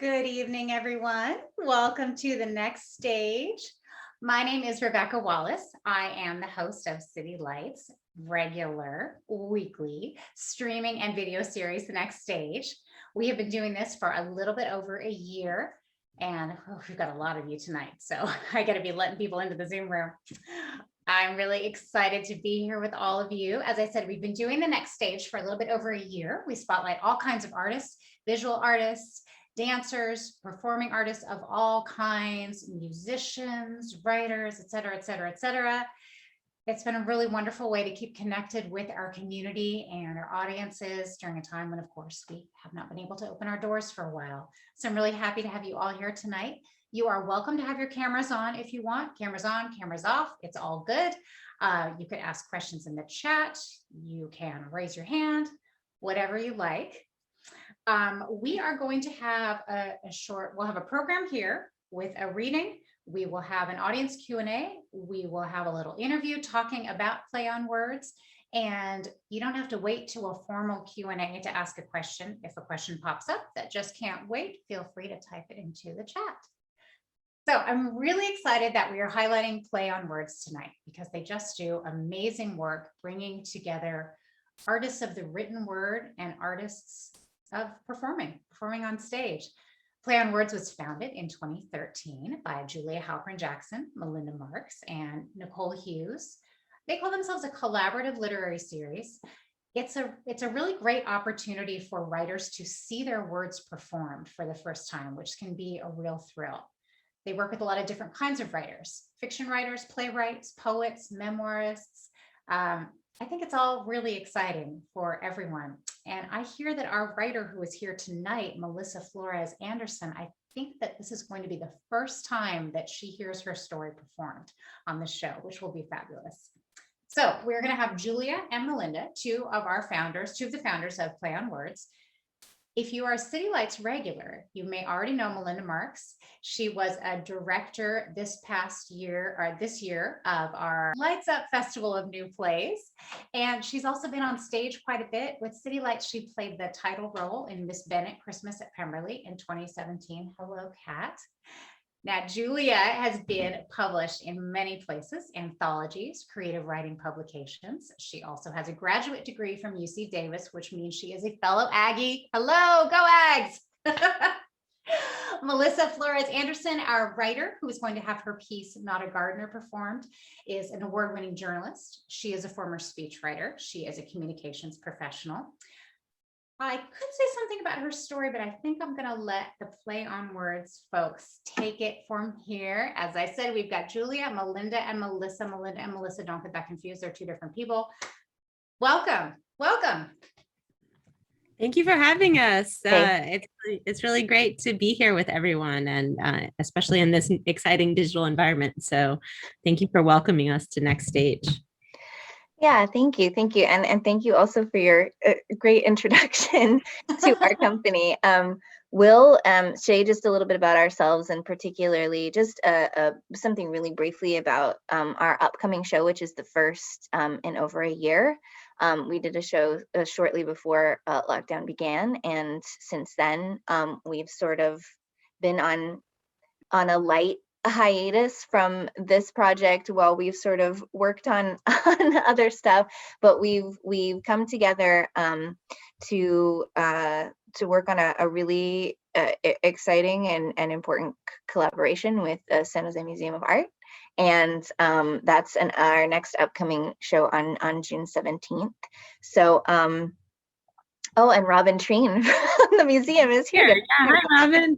Good evening, everyone. Welcome to the next stage. My name is Rebecca Wallace. I am the host of City Lights regular weekly streaming and video series, The Next Stage. We have been doing this for a little bit over a year, and we've got a lot of you tonight, so I got to be letting people into the Zoom room. I'm really excited to be here with all of you. As I said, we've been doing The Next Stage for a little bit over a year. We spotlight all kinds of artists, visual artists, dancers, performing artists of all kinds, musicians, writers, et cetera, et cetera, et cetera. It's been a really wonderful way to keep connected with our community and our audiences during a time when, of course, we have not been able to open our doors for a while. So I'm really happy to have you all here tonight. You are welcome to have your cameras on if you want. Cameras on, cameras off, it's all good. You could ask questions in the chat. You can raise your hand, whatever you like. We are going to have we'll have a program here with a reading. We will have an audience Q&A. We will have a little interview talking about play on words. And you don't have to wait to a formal Q&A to ask a question. If a question pops up that just can't wait, feel free to type it into the chat. So I'm really excited that we are highlighting play on words tonight because they just do amazing work bringing together artists of the written word and artists of performing on stage. Play on Words was founded in 2013 by Julia Halprin Jackson, Melinda Marks, and Nicole Hughes. They call themselves a collaborative literary series. It's a really great opportunity for writers to see their words performed for the first time, which can be a real thrill. They work with a lot of different kinds of writers, fiction writers, playwrights, poets, memoirists. I think it's all really exciting for everyone. And I hear that our writer who is here tonight, Melissa Flores Anderson, I think that this is going to be the first time that she hears her story performed on the show, which will be fabulous. So we're going to have Julia and Melinda, two of the founders of Play on Words. If you are a City Lights regular, you may already know Melinda Marks. She was a director this year of our Lights Up Festival of New Plays. And she's also been on stage quite a bit. With City Lights, she played the title role in Miss Bennet Christmas at Pemberley in 2017. Hello, Kat. Now, Julia has been published in many places, anthologies, creative writing publications. She also has a graduate degree from UC Davis, which means she is a fellow Aggie. Hello, go Ags! Melissa Flores Anderson, our writer, who is going to have her piece, Not a Gardener, performed, is an award-winning journalist. She is a former speechwriter. She is a communications professional. I could say something about her story, but I think I'm going to let the Play on Words folks take it from here. As I said, we've got Julia, Melinda, and Melissa. Melinda and Melissa, don't get that confused. They're two different people. Welcome. Welcome. Thank you for having us. It's really great to be here with everyone, and especially in this exciting digital environment. So thank you for welcoming us to Next Stage. Yeah, thank you. And thank you also for your great introduction to our company. We'll say just a little bit about ourselves, and particularly just something really briefly about our upcoming show, which is the first in over a year. We did a show shortly before lockdown began, and since then we've sort of been on a light hiatus from this project while we've sort of worked on other stuff, but we've come together to work on a really exciting and important collaboration with the San Jose Museum of Art, and that's our next upcoming show on June 17th. So oh, and Robin Treen from the museum is here. Yeah, hi, Robin.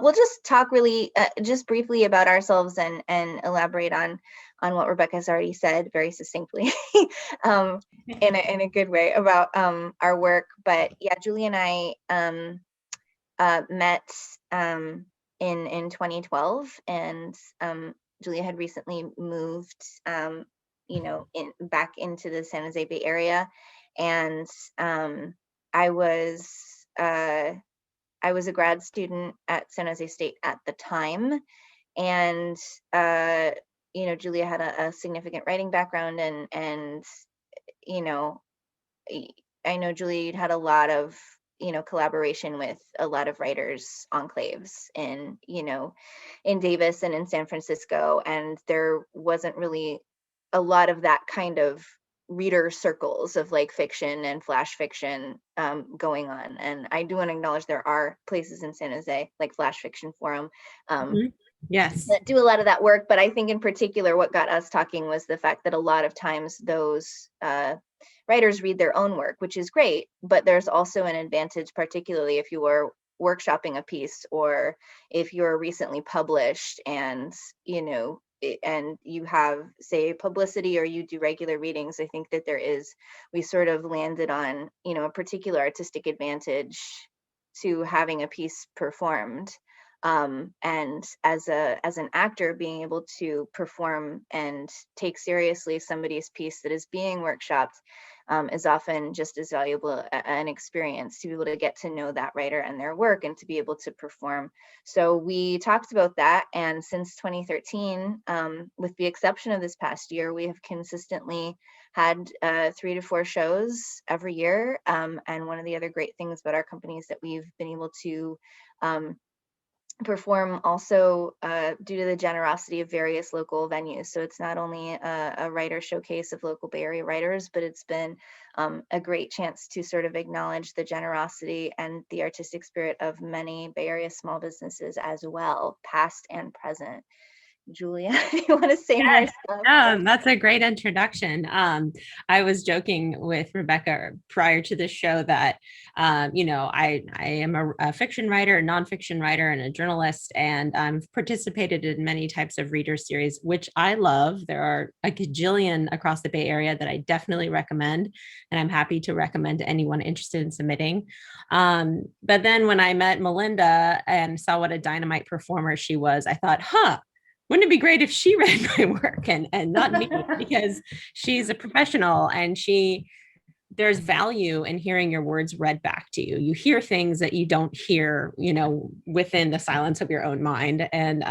We'll just talk really just briefly about ourselves and elaborate on what Rebecca's already said very succinctly in a good way about our work. But yeah, Julia and I met in 2012, and Julia had recently moved back into the San Jose Bay Area, and I was a grad student at San Jose State at the time, and Julia had a significant writing background, and I know, Julia, you'd had a lot of, collaboration with a lot of writers enclaves in, in Davis and in San Francisco. And there wasn't really a lot of that kind of reader circles of like fiction and flash fiction going on. And I do want to acknowledge there are places in San Jose, like Flash Fiction Forum, Yes. that do a lot of that work. But I think in particular, what got us talking was the fact that a lot of times those writers read their own work, which is great, but there's also an advantage, particularly if you are workshopping a piece or if you're recently published and, and you have, say, publicity or you do regular readings. I think that we sort of landed on, a particular artistic advantage to having a piece performed. And as an actor, being able to perform and take seriously somebody's piece that is being workshopped is often just as valuable an experience, to be able to get to know that writer and their work and to be able to perform. So we talked about that, and since 2013, with the exception of this past year, we have consistently had 3 to 4 shows every year. And one of the other great things about our company is that we've been able to perform also due to the generosity of various local venues. So it's not only a writer showcase of local Bay Area writers, but it's been a great chance to sort of acknowledge the generosity and the artistic spirit of many Bay Area small businesses as well, past and present. Julia, you want to say more stuff? That's a great introduction. I was joking with Rebecca prior to the show that, I am a fiction writer, a nonfiction writer, and a journalist, and I've participated in many types of reader series, which I love. There are a gajillion across the Bay Area that I definitely recommend, and I'm happy to recommend to anyone interested in submitting. But then when I met Melinda and saw what a dynamite performer she was, I thought, wouldn't it be great if she read my work and not me? Because she's a professional and there's value in hearing your words read back to you. You hear things that you don't hear, within the silence of your own mind. And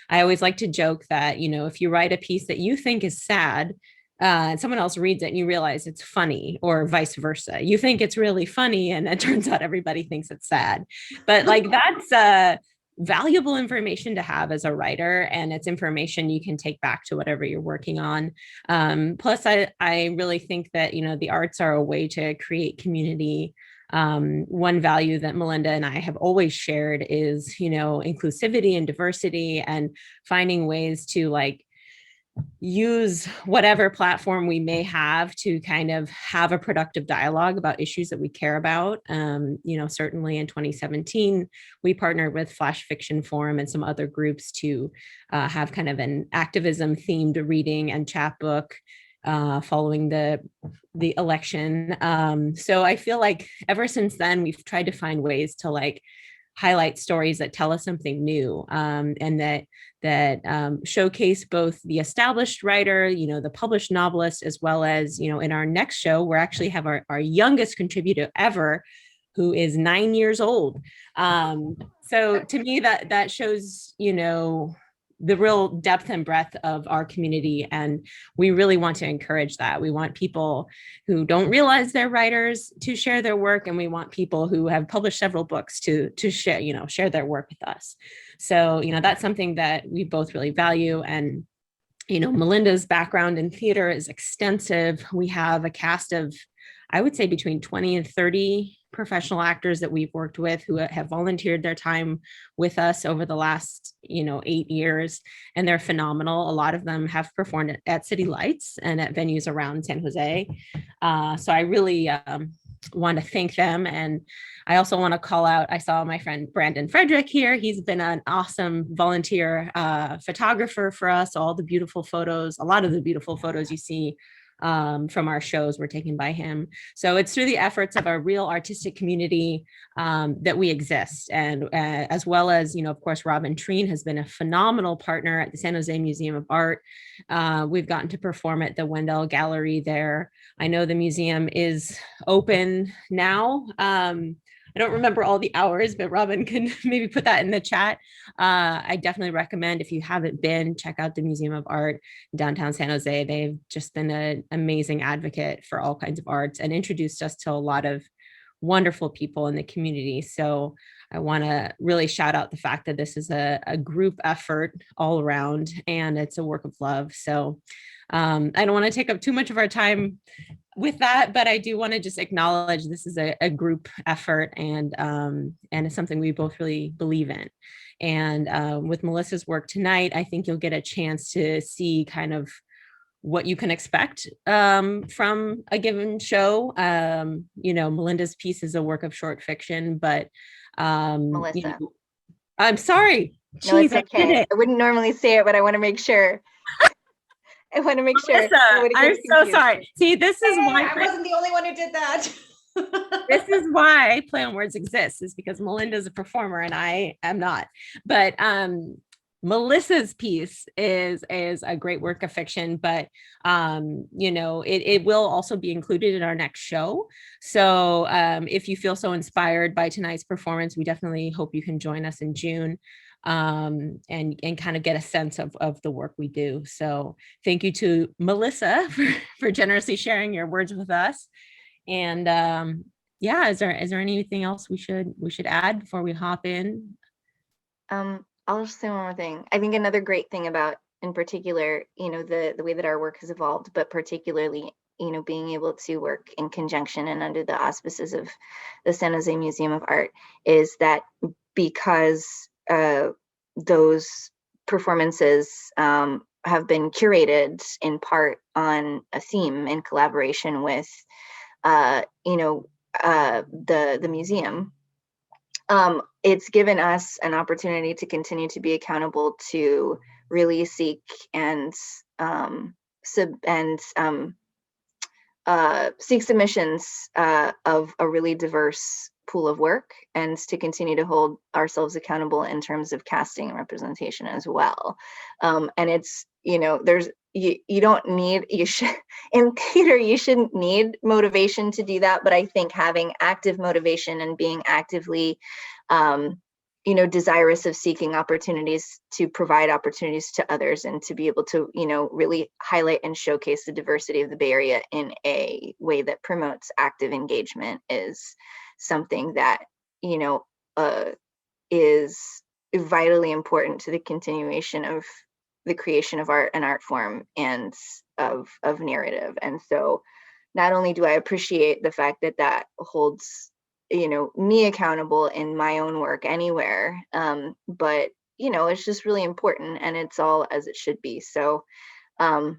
I always like to joke that, if you write a piece that you think is sad, and someone else reads it and you realize it's funny, or vice versa. You think it's really funny and it turns out everybody thinks it's sad. But like that's valuable information to have as a writer, and it's information you can take back to whatever you're working on. Plus, I really think that, the arts are a way to create community. One value that Melinda and I have always shared is, inclusivity and diversity, and finding ways to use whatever platform we may have to kind of have a productive dialogue about issues that we care about. Certainly in 2017, we partnered with Flash Fiction Forum and some other groups to have kind of an activism themed reading and chapbook following the election. So I feel like ever since then, we've tried to find ways to highlight stories that tell us something new, and that showcase both the established writer, the published novelist, as well as, in our next show, we're actually have our youngest contributor ever, who is 9 years old. So to me, that shows, the real depth and breadth of our community. And we really want to encourage that. We want people who don't realize they're writers to share their work. And we want people who have published several books to share their work with us. So, that's something that we both really value. And, Melinda's background in theater is extensive. We have a cast of, I would say, between 20 and 30 professional actors that we've worked with who have volunteered their time with us over the last, 8 years, and they're phenomenal. A lot of them have performed at City Lights and at venues around San Jose. So I really want to thank them. And I also want to call out, I saw my friend Brandon Frederick here. He's been an awesome volunteer photographer for us. All the beautiful photos, a lot of the beautiful photos you see from our shows were taken by him. So it's through the efforts of our real artistic community that we exist. And as well as, of course, Robin Treen has been a phenomenal partner at the San Jose Museum of Art. We've gotten to perform at the Wendell Gallery there. I know the museum is open now. I don't remember all the hours, but Robin can maybe put that in the chat. I definitely recommend, if you haven't been, check out the Museum of Art in downtown San Jose. They've just been an amazing advocate for all kinds of arts and introduced us to a lot of wonderful people in the community. So I want to really shout out the fact that this is a group effort all around, and it's a work of love. So I don't want to take up too much of our time with that, but I do want to just acknowledge this is a group effort, and it's something we both really believe in. And with Melissa's work tonight, I think you'll get a chance to see kind of what you can expect from a given show. Melinda's piece is a work of short fiction, but Melissa. I'm sorry. No, it's Jeez, I did okay. it. I wouldn't normally say it, but I want to make sure. I want to make sure. Melissa, I'm so sorry. See, this is why I wasn't the only one who did that. this is why Play on Words exists, is because Melinda's a performer and I am not. But Melissa's piece is a great work of fiction, but it will also be included in our next show. So if you feel so inspired by tonight's performance, we definitely hope you can join us in June and kind of get a sense of the work we do. So thank you to Melissa for generously sharing your words with us. And is there anything else we should add before we hop in? I'll just say one more thing. I think another great thing about, in particular, the way that our work has evolved, but particularly, being able to work in conjunction and under the auspices of the San Jose Museum of Art, is that because those performances have been curated in part on a theme in collaboration with, the museum. It's given us an opportunity to continue to be accountable to really seek and seek submissions of a really diverse pool of work, and to continue to hold ourselves accountable in terms of casting and representation as well. And it's, there's, you don't need, in theater, you shouldn't need motivation to do that. But I think having active motivation and being actively, desirous of seeking opportunities to provide opportunities to others, and to be able to, really highlight and showcase the diversity of the Bay Area in a way that promotes active engagement, is something that, is vitally important to the continuation of the creation of art and art form and of narrative. And so not only do I appreciate the fact that that holds, me accountable in my own work anywhere, but, it's just really important, and it's all as it should be. So I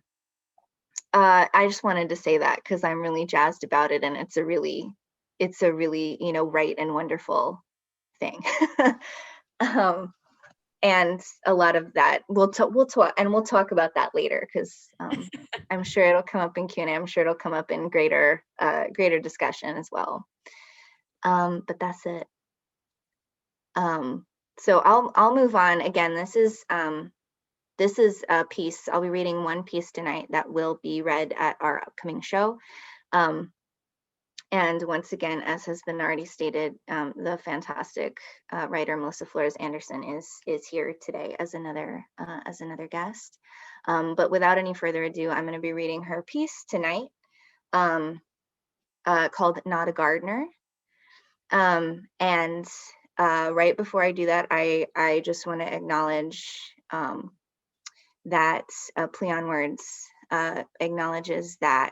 just wanted to say that because I'm really jazzed about it, and it's a really, right and wonderful thing. And a lot of that we'll talk about that later, because I'm sure it'll come up in Q&A. I'm sure it'll come up in greater discussion as well. But that's it. So I'll move on. Again, this is a piece. I'll be reading one piece tonight that will be read at our upcoming show. And once again, as has been already stated, the fantastic writer Melissa Flores Anderson is here today as another guest. But without any further ado, I'm going to be reading her piece tonight, called "Not a Gardener." And right before I do that, I just want to acknowledge that Play on Words acknowledges that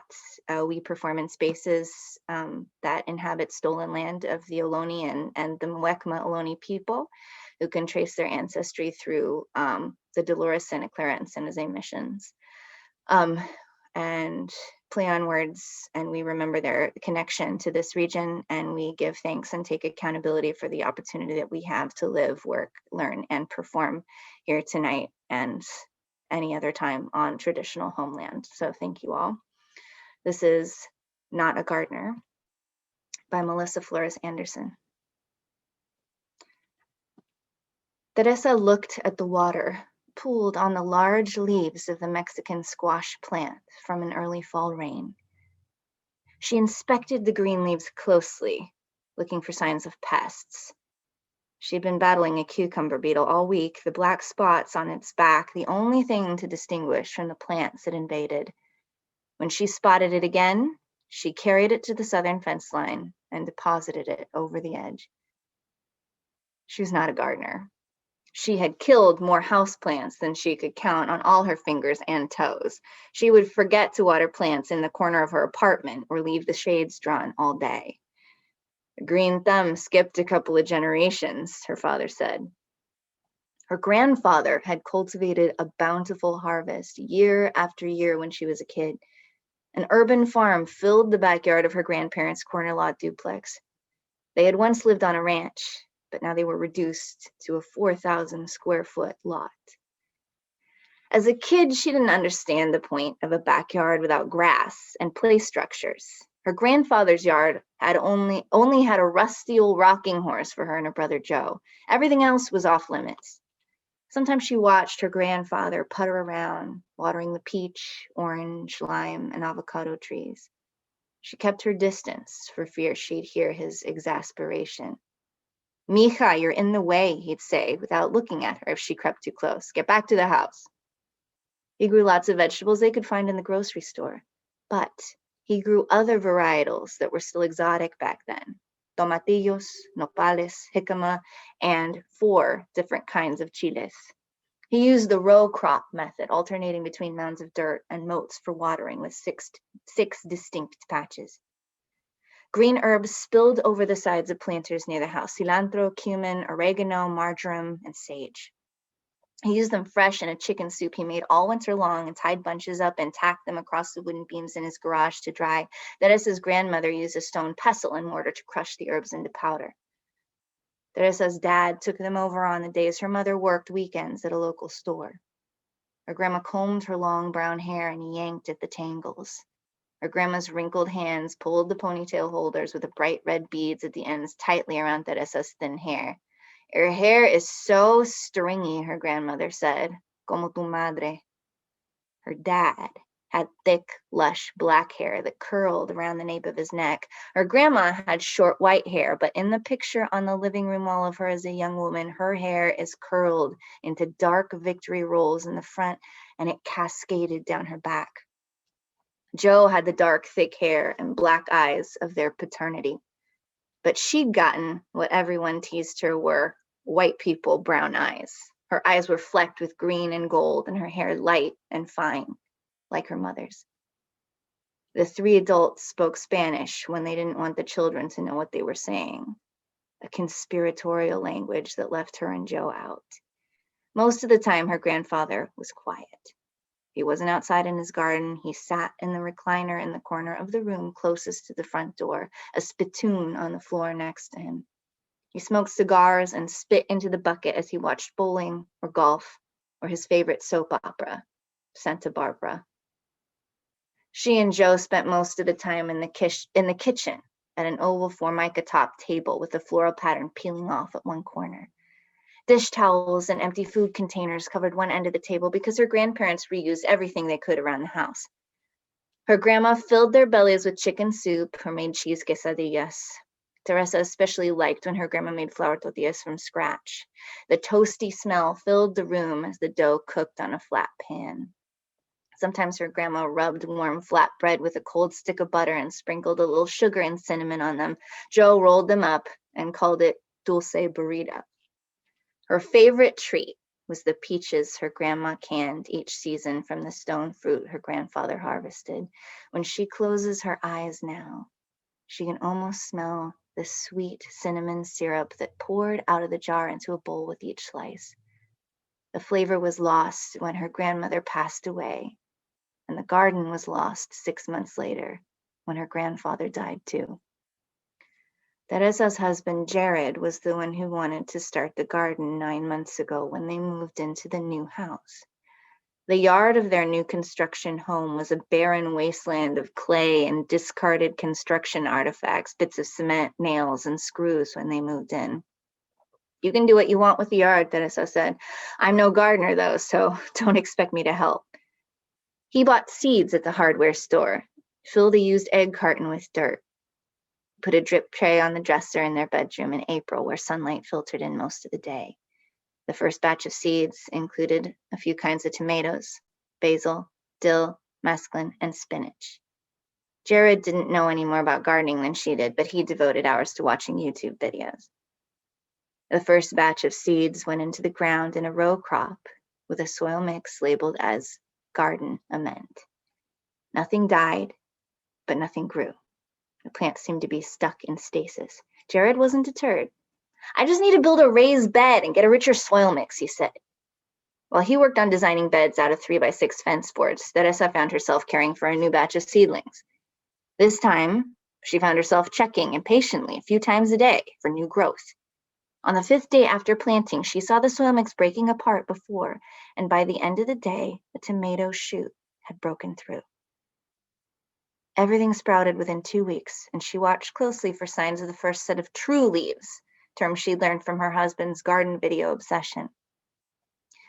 we perform in spaces that inhabit stolen land of the Ohlone and the Mwekma Ohlone people, who can trace their ancestry through the Dolores, Santa Clara, and San Jose missions. And Play on Words, and we remember their connection to this region, and we give thanks and take accountability for the opportunity that we have to live, work, learn, and perform here tonight and any other time on traditional homeland. So thank you all. This is Not a Gardener by Melissa Flores Anderson. Teresa looked at the water pooled on the large leaves of the Mexican squash plant from an early fall rain. She inspected the green leaves closely, looking for signs of pests. She'd been battling a cucumber beetle all week, the black spots on its back the only thing to distinguish from the plants it invaded. When she spotted it again, she carried it to the southern fence line and deposited it over the edge. She was not a gardener. She had killed more houseplants than she could count on all her fingers and toes. She would forget to water plants in the corner of her apartment or leave the shades drawn all day. The green thumb skipped a couple of generations, her father said. Her grandfather had cultivated a bountiful harvest year after year when she was a kid. An urban farm filled the backyard of her grandparents' corner lot duplex. They had once lived on a ranch, but now they were reduced to a 4,000 square foot lot. As a kid, she didn't understand the point of a backyard without grass and play structures. Her grandfather's yard had only had a rusty old rocking horse for her and her brother Joe. Everything else was off limits. Sometimes she watched her grandfather putter around, watering the peach, orange, lime, and avocado trees. She kept her distance for fear she'd hear his exasperation. "Mija, you're in the way," he'd say without looking at her if she crept too close. "Get back to the house." He grew lots of vegetables they could find in the grocery store, but he grew other varietals that were still exotic back then: tomatillos, nopales, jicama, and 4 different kinds of chiles. He used the row crop method, alternating between mounds of dirt and moats for watering with six distinct patches. Green herbs spilled over the sides of planters near the house: cilantro, cumin, oregano, marjoram, and sage. He used them fresh in a chicken soup he made all winter long and tied bunches up and tacked them across the wooden beams in his garage to dry. Teresa's grandmother used a stone pestle and mortar to crush the herbs into powder. Teresa's dad took them over on the days her mother worked weekends at a local store. Her grandma combed her long brown hair and yanked at the tangles. Her grandma's wrinkled hands pulled the ponytail holders with the bright red beads at the ends tightly around Teresa's thin hair. "Your hair is so stringy," her grandmother said, "como tu madre." Her dad had thick, lush black hair that curled around the nape of his neck. Her grandma had short white hair, but in the picture on the living room wall of her as a young woman, her hair is curled into dark victory rolls in the front, and it cascaded down her back. Joe had the dark, thick hair and black eyes of their paternity, but she'd gotten what everyone teased her were white people brown eyes. Her eyes were flecked with green and gold, and her hair light and fine, like her mother's. The 3 adults spoke Spanish when they didn't want the children to know what they were saying, a conspiratorial language that left her and Joe out. Most of the time, her grandfather was quiet. He wasn't outside in his garden. He sat in the recliner in the corner of the room closest to the front door, a spittoon on the floor next to him. He smoked cigars and spit into the bucket as he watched bowling or golf or his favorite soap opera, Santa Barbara. She and Joe spent most of the time in the kitchen at an oval formica top table with a floral pattern peeling off at one corner. Dish towels and empty food containers covered one end of the table because her grandparents reused everything they could around the house. Her grandma filled their bellies with chicken soup or made cheese quesadillas. Teresa especially liked when her grandma made flour tortillas from scratch. The toasty smell filled the room as the dough cooked on a flat pan. Sometimes her grandma rubbed warm flat bread with a cold stick of butter and sprinkled a little sugar and cinnamon on them. Joe rolled them up and called it dulce burrito. Her favorite treat was the peaches her grandma canned each season from the stone fruit her grandfather harvested. When she closes her eyes now, she can almost smell the sweet cinnamon syrup that poured out of the jar into a bowl with each slice. The flavor was lost when her grandmother passed away, and the garden was lost 6 months later when her grandfather died too. Teresa's husband, Jared, was the one who wanted to start the garden 9 months ago when they moved into the new house. The yard of their new construction home was a barren wasteland of clay and discarded construction artifacts, bits of cement, nails, and screws when they moved in. "You can do what you want with the yard," Teresa said. "I'm no gardener, though, so don't expect me to help." He bought seeds at the hardware store, filled a used egg carton with dirt. put a drip tray on the dresser in their bedroom in April where sunlight filtered in most of the day. The first batch of seeds included a few kinds of tomatoes, basil, dill, mesclun, and spinach. Jared didn't know any more about gardening than she did, but he devoted hours to watching YouTube videos. The first batch of seeds went into the ground in a row crop with a soil mix labeled as Garden Amend. Nothing died, but nothing grew. The plants seemed to be stuck in stasis. Jared wasn't deterred. I just need to build a raised bed and get a richer soil mix, he said. While he worked on designing beds out of 3x6 fence boards, Teresa found herself caring for a new batch of seedlings. This time, she found herself checking impatiently a few times a day for new growth. On the 5th day after planting, she saw the soil mix breaking apart before, and by the end of the day, the tomato shoot had broken through. Everything sprouted within 2 weeks, and she watched closely for signs of the first set of true leaves, term she learned from her husband's garden video obsession.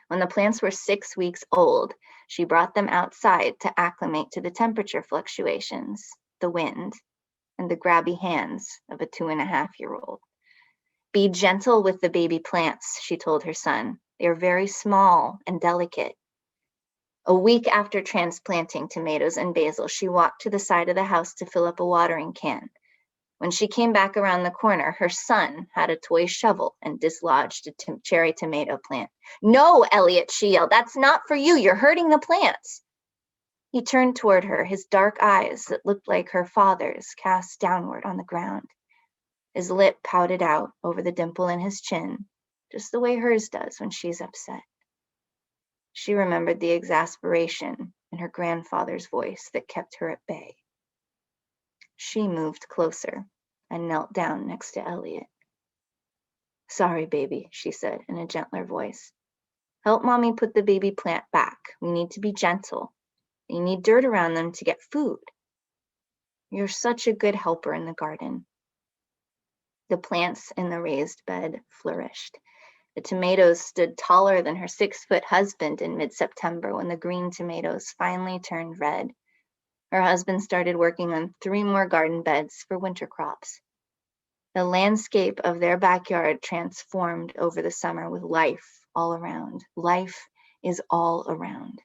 When the plants were 6 weeks old, she brought them outside to acclimate to the temperature fluctuations, the wind, and the grabby hands of a 2.5-year-old. Be gentle with the baby plants, she told her son. They are very small and delicate. A week after transplanting tomatoes and basil, she walked to the side of the house to fill up a watering can. When she came back around the corner, her son had a toy shovel and dislodged a cherry tomato plant. No, Elliot, she yelled, that's not for you. You're hurting the plants. He turned toward her, his dark eyes that looked like her father's cast downward on the ground. His lip pouted out over the dimple in his chin, just the way hers does when she's upset. She remembered the exasperation in her grandfather's voice that kept her at bay. She moved closer and knelt down next to Elliot. Sorry, baby, she said in a gentler voice. Help mommy put the baby plant back. We need to be gentle. You need dirt around them to get food. You're such a good helper in the garden. The plants in the raised bed flourished. The tomatoes stood taller than her 6-foot husband in mid-September when the green tomatoes finally turned red. Her husband started working on 3 more garden beds for winter crops. The landscape of their backyard transformed over the summer with life all around. Life is all around.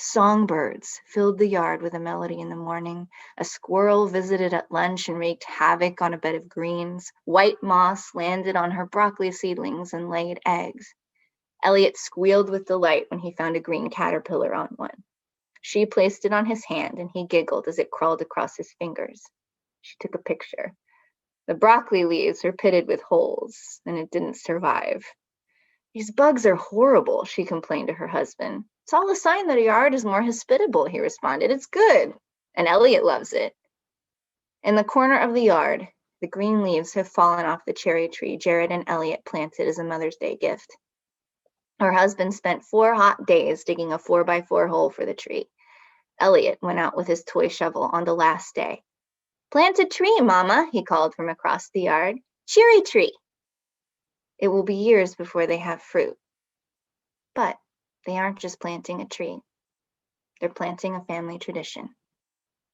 Songbirds filled the yard with a melody in the morning. A squirrel visited at lunch and wreaked havoc on a bed of greens. White moss landed on her broccoli seedlings and laid eggs. Elliot squealed with delight when he found a green caterpillar on one. She placed it on his hand and he giggled as it crawled across his fingers. She took a picture. The broccoli leaves were pitted with holes and it didn't survive. These bugs are horrible, she complained to her husband. It's all a sign that a yard is more hospitable, he responded. It's good. And Elliot loves it. In the corner of the yard, the green leaves have fallen off the cherry tree Jared and Elliot planted as a Mother's Day gift. Her husband spent 4 hot days digging a 4x4 hole for the tree. Elliot went out with his toy shovel on the last day. Plant a tree, Mama, he called from across the yard. Cherry tree. It will be years before they have fruit. But they aren't just planting a tree. They're planting a family tradition,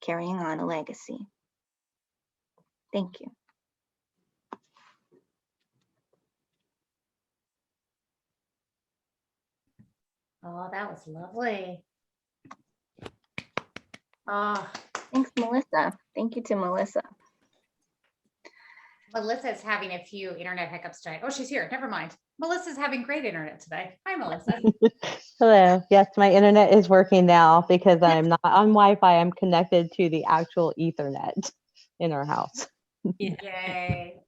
carrying on a legacy. Thank you. Oh, that was lovely. Oh, Thanks, Melissa. Thank you to Melissa. Melissa's having a few internet hiccups today. Oh, she's here. Never mind. Melissa's having great internet today. Hi, Melissa. Hello. Yes, my internet is working now because I'm not on Wi-Fi. I'm connected to the actual Ethernet in our house. Yay.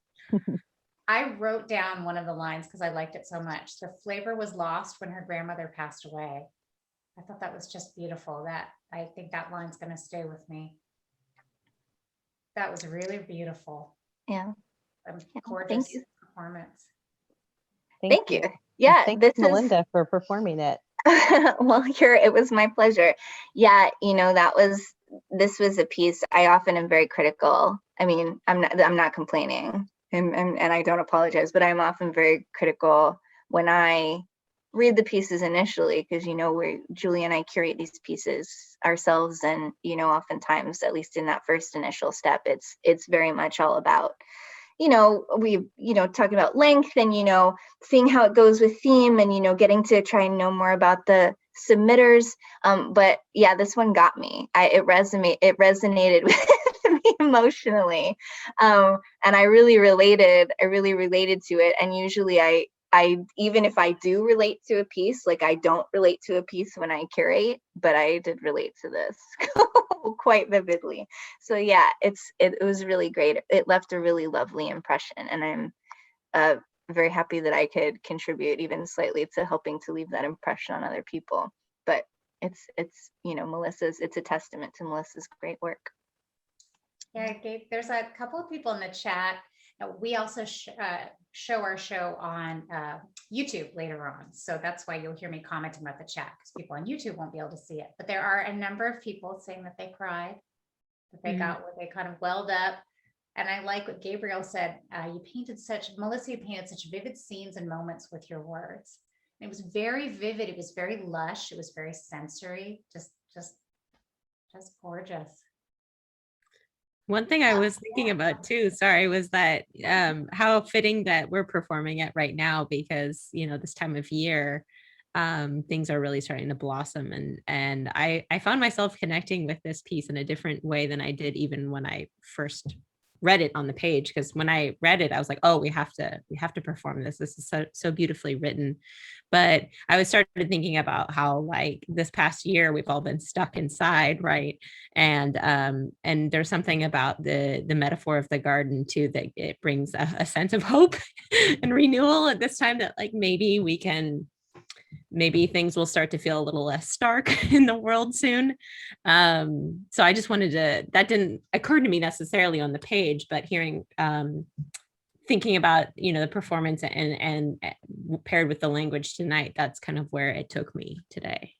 I wrote down one of the lines because I liked it so much. The flavor was lost when her grandmother passed away. I thought that was just beautiful. That I think that line's going to stay with me. That was really beautiful. Yeah. Gorgeous performance. Thank you. Yeah, thanks, Melinda, for performing it. Well, it was my pleasure. Yeah, this was a piece. I often am very critical. I mean, I'm not complaining and I don't apologize, but I'm often very critical when I read the pieces initially, because, you know, Julia and I curate these pieces ourselves, and, you know, oftentimes, at least in that first initial step, it's very much all about, you know, talking about length, and, you know, seeing how it goes with theme, and, you know, getting to try and know more about the submitters. But yeah, this one got me. It resonated with me emotionally. And I really related to it. And usually I even if I do relate to a piece, like, I don't relate to a piece when I curate, but I did relate to this quite vividly. So yeah, it was really great. It left a really lovely impression, and I'm very happy that I could contribute even slightly to helping to leave that impression on other people. But it's you know, it's a testament to Melissa's great work. Yeah, Gabe, there's a couple of people in the chat. We also show our show on YouTube later on. So that's why you'll hear me commenting about the chat, because people on YouTube won't be able to see it. But there are a number of people saying that they cried, that they got what they kind of welled up. And I like what Gabriel said. Melissa, you painted such vivid scenes and moments with your words. And it was very vivid. It was very lush. It was very sensory. Just gorgeous. One thing I was thinking about too, sorry, was that how fitting that we're performing it right now, because, you know, this time of year, things are really starting to blossom. And I found myself connecting with this piece in a different way than I did even when I first read it on the page. Because when I read it, I was like, oh, we have to perform this. This is so beautifully written. But I was started thinking about how, like, this past year we've all been stuck inside, right? And there's something about the metaphor of the garden too, that it brings a sense of hope and renewal at this time, that, like, maybe things will start to feel a little less stark in the world soon. So I just wanted that didn't occur to me necessarily on the page, but thinking about, you know, the performance and paired with the language tonight, that's kind of where it took me today.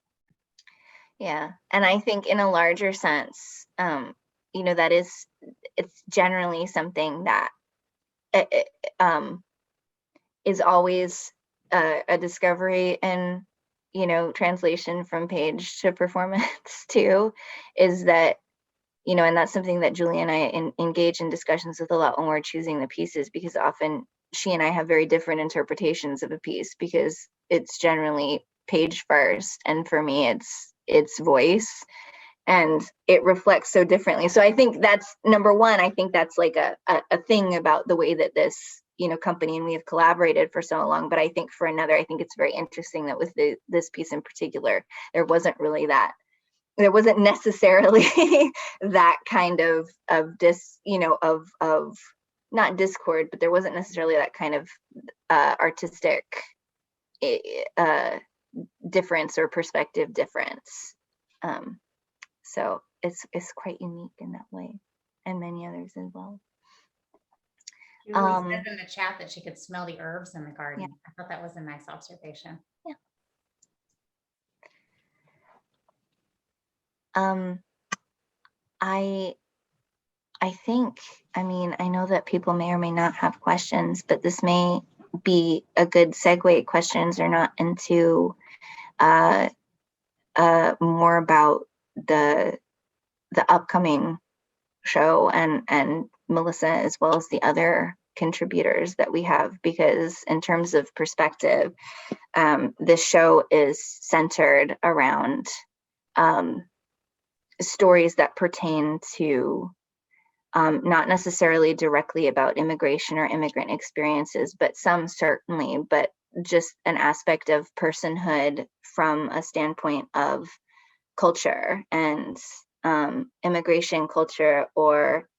Yeah. And I think in a larger sense, you know, it's generally something that is always a discovery in, you know, translation from page to performance too, is that, you know, and that's something that Julia and I engage in discussions with a lot when we're choosing the pieces, because often she and I have very different interpretations of a piece, because it's generally page first, and for me it's voice, and it reflects so differently. So I think that's number one. I think that's like a thing about the way that this, you know, company and we have collaborated for so long. But I think for another, I think it's very interesting that with this piece in particular, there wasn't necessarily that kind of not discord, but there wasn't necessarily that kind of artistic difference or perspective difference. So it's quite unique in that way, and many others as well. Julie said in the chat that she could smell the herbs in the garden. Yeah. I thought that was a nice observation. Yeah. I think, I mean, I know that people may or may not have questions, but this may be a good segue, questions or not, into more about the upcoming show and Melissa, as well as the other contributors that we have, because in terms of perspective, this show is centered around stories that pertain to not necessarily directly about immigration or immigrant experiences, but some certainly, but just an aspect of personhood from a standpoint of culture and immigration culture, or,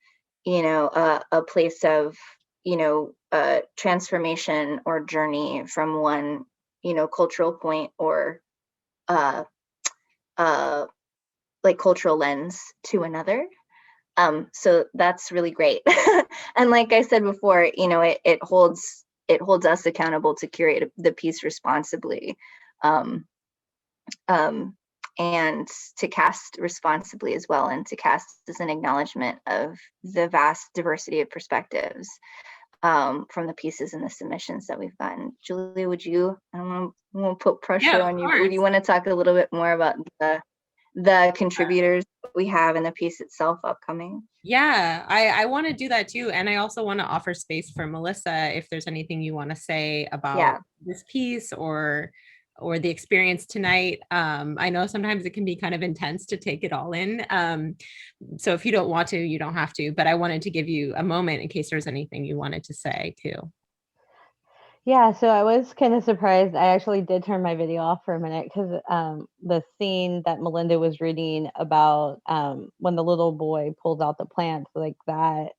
you know, a place of, you know, transformation or journey from one, you know, cultural point or like cultural lens to another. So that's really great. And like I said before, you know, it holds us accountable to curate the piece responsibly, and to cast responsibly as well, and to cast as an acknowledgement of the vast diversity of perspectives from the pieces and the submissions that we've gotten. Julia, would you, I don't want to put pressure Yeah, on you, but would you want to talk a little bit more about the contributors we have in the piece itself upcoming? Yeah, I want to do that too. And I also want to offer space for Melissa if there's anything you want to say about this piece or the experience tonight. I know sometimes it can be kind of intense to take it all in. So if you don't want to, you don't have to, but I wanted to give you a moment in case there's anything you wanted to say too. Yeah, so I was kind of surprised. I actually did turn my video off for a minute because the scene that Melinda was reading about when the little boy pulls out the plants, like that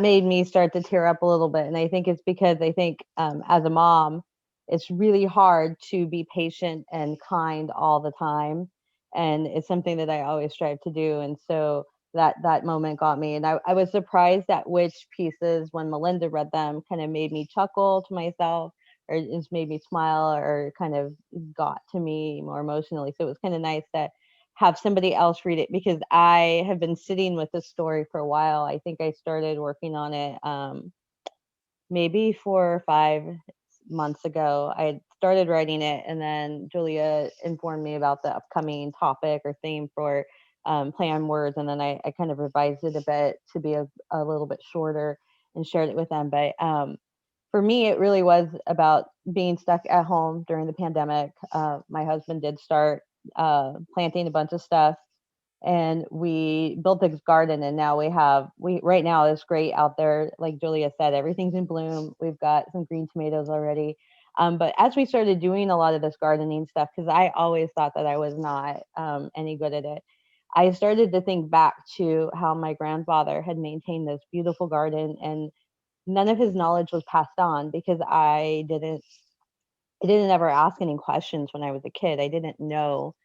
made me start to tear up a little bit. And I think it's because I think as a mom, it's really hard to be patient and kind all the time. And it's something that I always strive to do. And so that moment got me. And I was surprised at which pieces, when Melinda read them, kind of made me chuckle to myself, or just made me smile, or kind of got to me more emotionally. So it was kind of nice to have somebody else read it, because I have been sitting with this story for a while. I think I started working on it maybe 4 or 5 months ago. I had started writing it, and then Julia informed me about the upcoming topic or theme for Play on Words, and then I kind of revised it a bit to be a little bit shorter and shared it with them. But for me, it really was about being stuck at home during the pandemic. My husband did start planting a bunch of stuff, and we built this garden, and now we right now it's great out there. Like Julia said, everything's in bloom. We've got some green tomatoes already. But as we started doing a lot of this gardening stuff, because I always thought that I was not any good at it, I started to think back to how my grandfather had maintained this beautiful garden, and none of his knowledge was passed on because I didn't ever ask any questions when I was a kid. I didn't know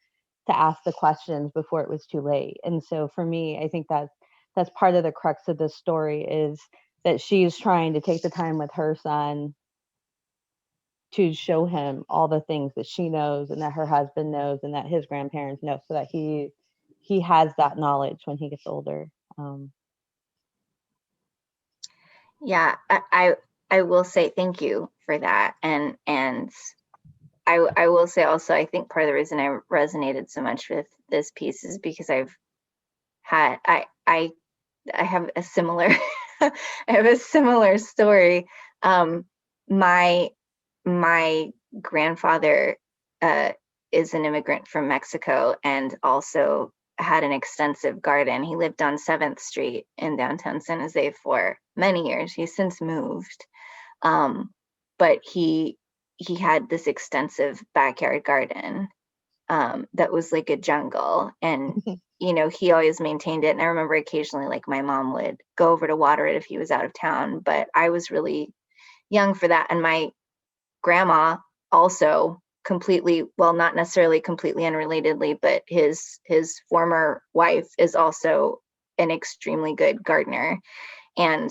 to ask the questions before it was too late. And so for me, I think that's part of the crux of this story, is that she's trying to take the time with her son to show him all the things that she knows and that her husband knows and that his grandparents know, so that he has that knowledge when he gets older. Yeah, I will say thank you for that. And I will say also, I think part of the reason I resonated so much with this piece is because I have a similar I have a similar story. My grandfather is an immigrant from Mexico and also had an extensive garden. He lived on 7th Street in downtown San Jose for many years. He's since moved. But he had this extensive backyard garden that was like a jungle. And, he always maintained it. And I remember occasionally, like, my mom would go over to water it if he was out of town, but I was really young for that. And my grandma also completely, well, not necessarily completely unrelatedly, but his former wife is also an extremely good gardener. And,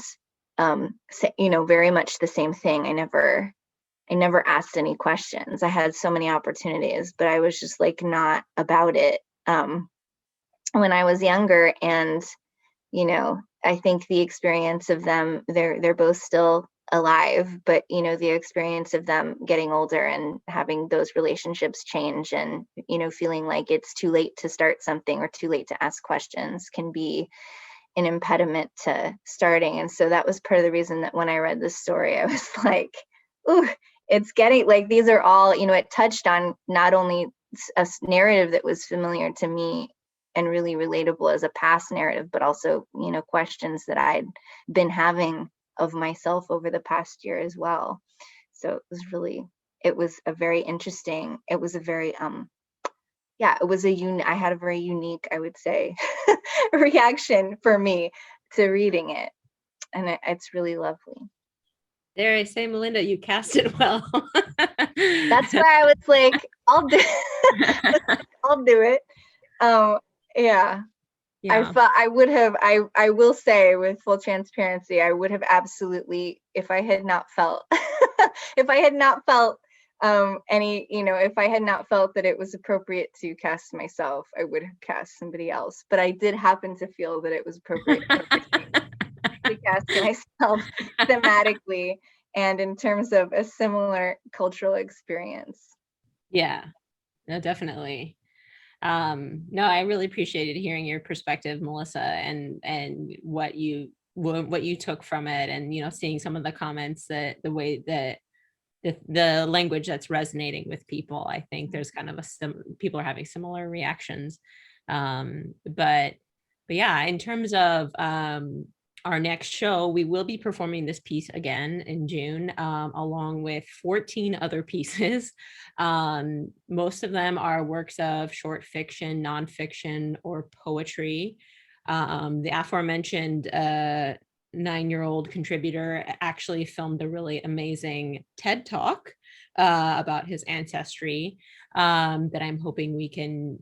very much the same thing. I never asked any questions. I had so many opportunities, but I was just like not about it when I was younger. And, I think the experience of them, they're both still alive, but, the experience of them getting older and having those relationships change and, feeling like it's too late to start something or too late to ask questions can be an impediment to starting. And so that was part of the reason that when I read this story, I was like, ooh, it's getting like, these are all, it touched on not only a narrative that was familiar to me and really relatable as a past narrative, but also, questions that I'd been having of myself over the past year as well. So it was a very interesting, it was a very, I had a very unique, I would say, reaction for me to reading it. And it's really lovely. Dare I say, Melinda, you cast it well. That's why I was like, I'll do it. Yeah. I thought I would have, I will say with full transparency, I would have absolutely, if I had not felt, if I had not felt that it was appropriate to cast myself, I would have cast somebody else. But I did happen to feel that it was appropriate. recast myself thematically and in terms of a similar cultural experience. Yeah, no, definitely. No, I really appreciated hearing your perspective, Melissa, and what you took from it, and seeing some of the comments, that the way that the language that's resonating with people. I think there's kind of people are having similar reactions. But yeah, in terms of our next show, we will be performing this piece again in June, along with 14 other pieces. Most of them are works of short fiction, nonfiction, or poetry. The aforementioned 9-year-old contributor actually filmed a really amazing TED Talk about his ancestry, that I'm hoping we can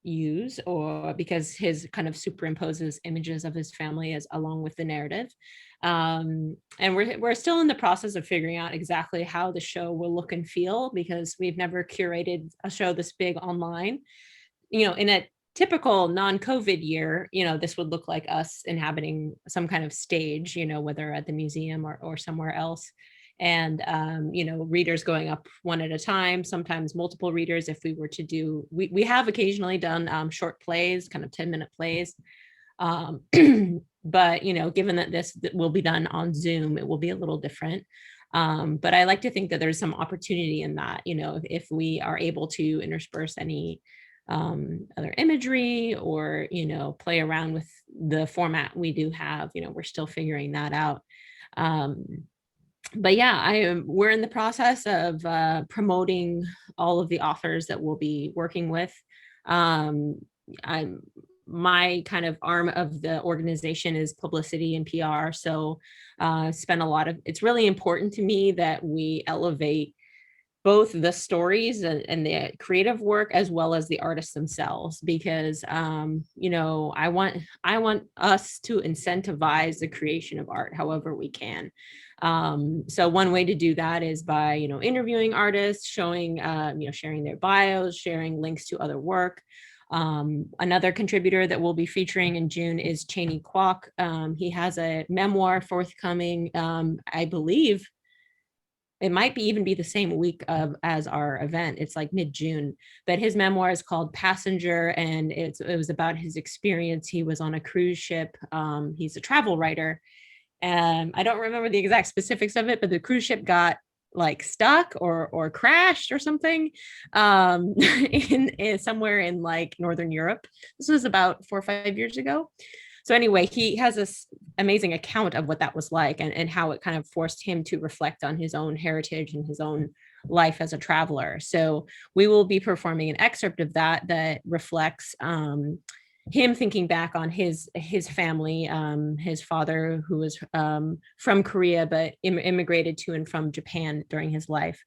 use, or because his kind of superimposes images of his family as along with the narrative. And we're still in the process of figuring out exactly how the show will look and feel, because we've never curated a show this big online. In a typical non-COVID year, this would look like us inhabiting some kind of stage, whether at the museum or somewhere else. And, readers going up one at a time, sometimes multiple readers. If we were to do, we have occasionally done short plays, kind of 10-minute plays. But, given that this will be done on Zoom, it will be a little different. But I like to think that there's some opportunity in that, if we are able to intersperse any other imagery, or play around with the format we do have. We're still figuring that out. But yeah, we're in the process of promoting all of the authors that we'll be working with. My kind of arm of the organization is publicity and PR, so it's really important to me that we elevate both the stories and the creative work, as well as the artists themselves, because I want us to incentivize the creation of art however we can. So one way to do that is by interviewing artists, showing sharing their bios, sharing links to other work. Another contributor that we'll be featuring in June is Cheney Kwok. He has a memoir forthcoming, I believe it might even be the same week as our event. It's like mid-June, but his memoir is called Passenger, and it was about his experience. He was on a cruise ship. He's a travel writer, and I don't remember the exact specifics of it, but the cruise ship got like stuck or crashed or something in somewhere in like Northern Europe. This was about 4 or 5 years ago. So anyway, he has this amazing account of what that was like, and how it kind of forced him to reflect on his own heritage and his own life as a traveler. So we will be performing an excerpt of that reflects him thinking back on his family, his father, who was from Korea, but immigrated to and from Japan during his life.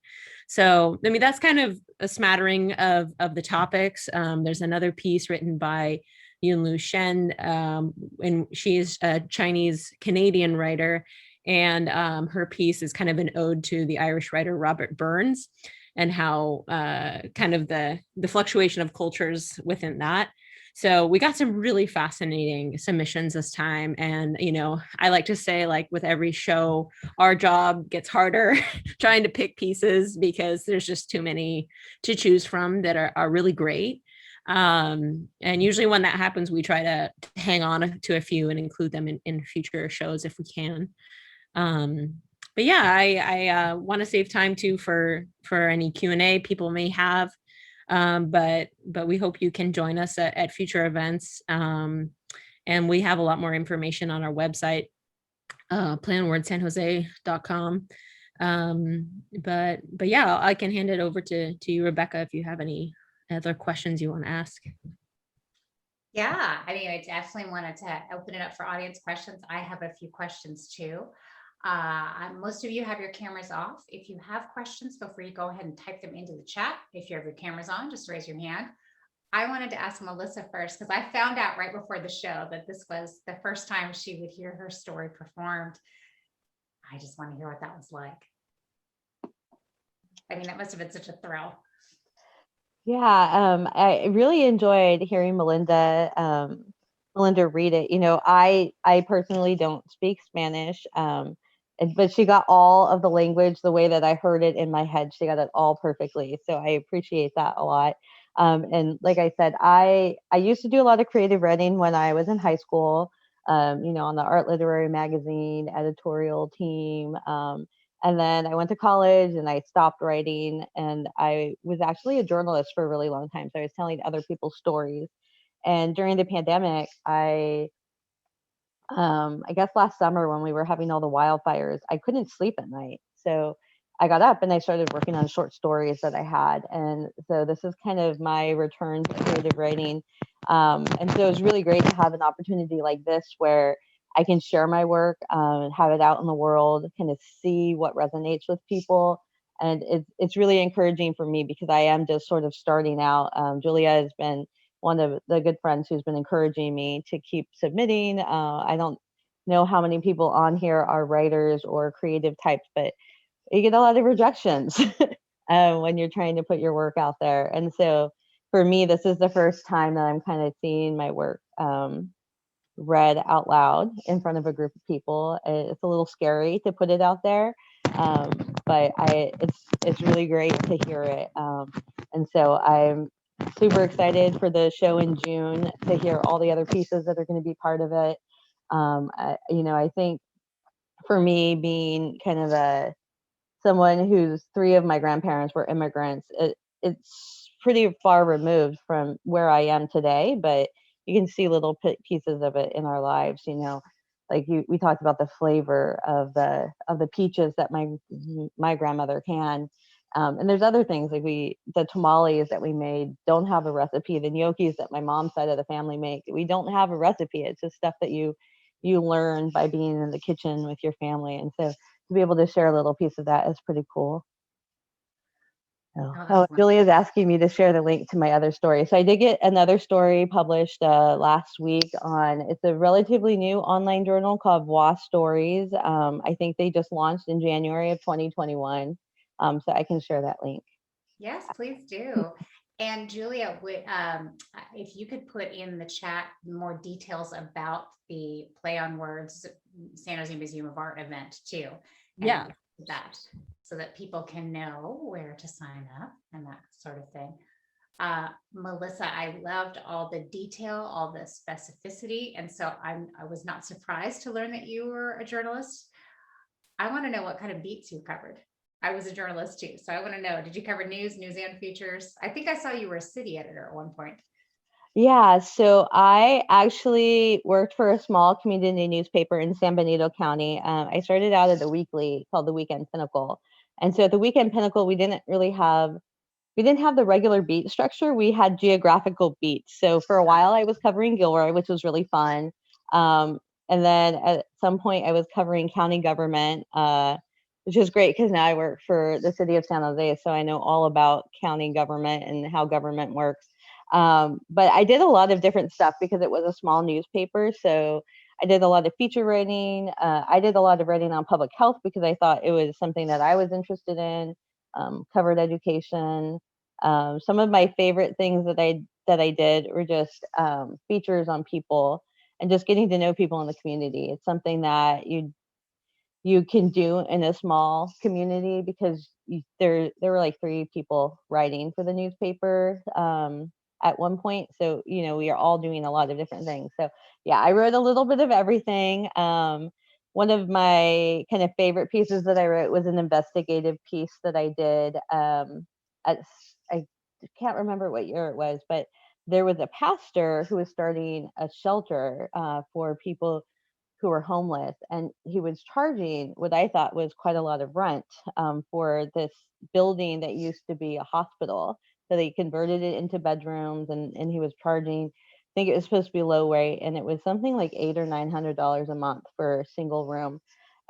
So, I mean, that's kind of a smattering of the topics. There's another piece written by Yunlu Shen, and she's a Chinese Canadian writer, and her piece is kind of an ode to the Irish writer Robert Burns, and how kind of the fluctuation of cultures within that. So we got some really fascinating submissions this time. And, I like to say, like with every show, our job gets harder trying to pick pieces, because there's just too many to choose from that are really great. And usually when that happens, we try to hang on to a few and include them in future shows if we can. But yeah, I want to save time too for any Q&A people may have. But we hope you can join us at future events. And we have a lot more information on our website, planwordsanjose.com. But yeah, I can hand it over to you, Rebecca, if you have any other questions you want to ask. Yeah, I mean, I definitely wanted to open it up for audience questions. I have a few questions too. Most of you have your cameras off. If you have questions, feel free to go ahead and type them into the chat. If you have your cameras on, just raise your hand. I wanted to ask Melissa first, because I found out right before the show that this was the first time she would hear her story performed. I just want to hear what that was like. I mean, that must have been such a thrill. Yeah, I really enjoyed hearing Melinda Melinda read it. I personally don't speak Spanish, but she got all of the language the way that I heard it in my head. She got it all perfectly. So I appreciate that a lot. And like I said, I used to do a lot of creative writing when I was in high school, on the art literary magazine editorial team. And then I went to college and I stopped writing, and I was actually a journalist for a really long time. So I was telling other people's stories. And during the pandemic, I guess last summer when we were having all the wildfires, I couldn't sleep at night. So I got up and I started working on short stories that I had. And so this is kind of my return to creative writing. And so it's really great to have an opportunity like this where I can share my work, have it out in the world, kind of see what resonates with people. And it's really encouraging for me because I am just sort of starting out. Julia has been one of the good friends who's been encouraging me to keep submitting. I don't know how many people on here are writers or creative types, but you get a lot of rejections when you're trying to put your work out there. And so for me, this is the first time that I'm kind of seeing my work read out loud in front of a group of people. It's a little scary to put it out there, but it's really great to hear it. And so I'm super excited for the show in June to hear all the other pieces that are going to be part of it. I think for me, being kind of someone whose three of my grandparents were immigrants, it's pretty far removed from where I am today, but you can see little pieces of it in our lives. Like we talked about the flavor of the peaches that my grandmother canned. And there's other things like the tamales that we made don't have a recipe. The gnocchis that my mom's side of the family make, we don't have a recipe. It's just stuff that you learn by being in the kitchen with your family. And so to be able to share a little piece of that is pretty cool. Julia's asking me to share the link to my other story. So I did get another story published last week it's a relatively new online journal called WA Stories. I think they just launched in January of 2021. So I can share that link. Yes, please do. And Julia, if you could put in the chat more details about the Play on Words San Jose Museum of Art event too. Yeah. That so that people can know where to sign up and that sort of thing. Melissa, I loved all the detail, all the specificity. And so I was not surprised to learn that you were a journalist. I want to know what kind of beats you covered. I was a journalist too. So I want to know, did you cover news and features? I think I saw you were a city editor at one point. Yeah, so I actually worked for a small community newspaper in San Benito County. I started out at a weekly called the Weekend Pinnacle. And so at the Weekend Pinnacle, we didn't have the regular beat structure. We had geographical beats. So for a while I was covering Gilroy, which was really fun. And then at some point I was covering county government, which is great because now I work for the city of San Jose. So I know all about county government and how government works. But I did a lot of different stuff because it was a small newspaper. So I did a lot of feature writing. I did a lot of writing on public health because I thought it was something that I was interested in. Covered education. Some of my favorite things that I did were just features on people and just getting to know people in the community. It's something that you can do in a small community because there were like 3 people writing for the newspaper at one point. So, we are all doing a lot of different things. So yeah, I wrote a little bit of everything. One of my kind of favorite pieces that I wrote was an investigative piece that I did. I can't remember what year it was, but there was a pastor who was starting a shelter for people who were homeless, and he was charging what I thought was quite a lot of rent for this building that used to be a hospital. So they converted it into bedrooms, and he was charging, I think it was supposed to be low rate, and it was something like $800 or $900 a month for a single room.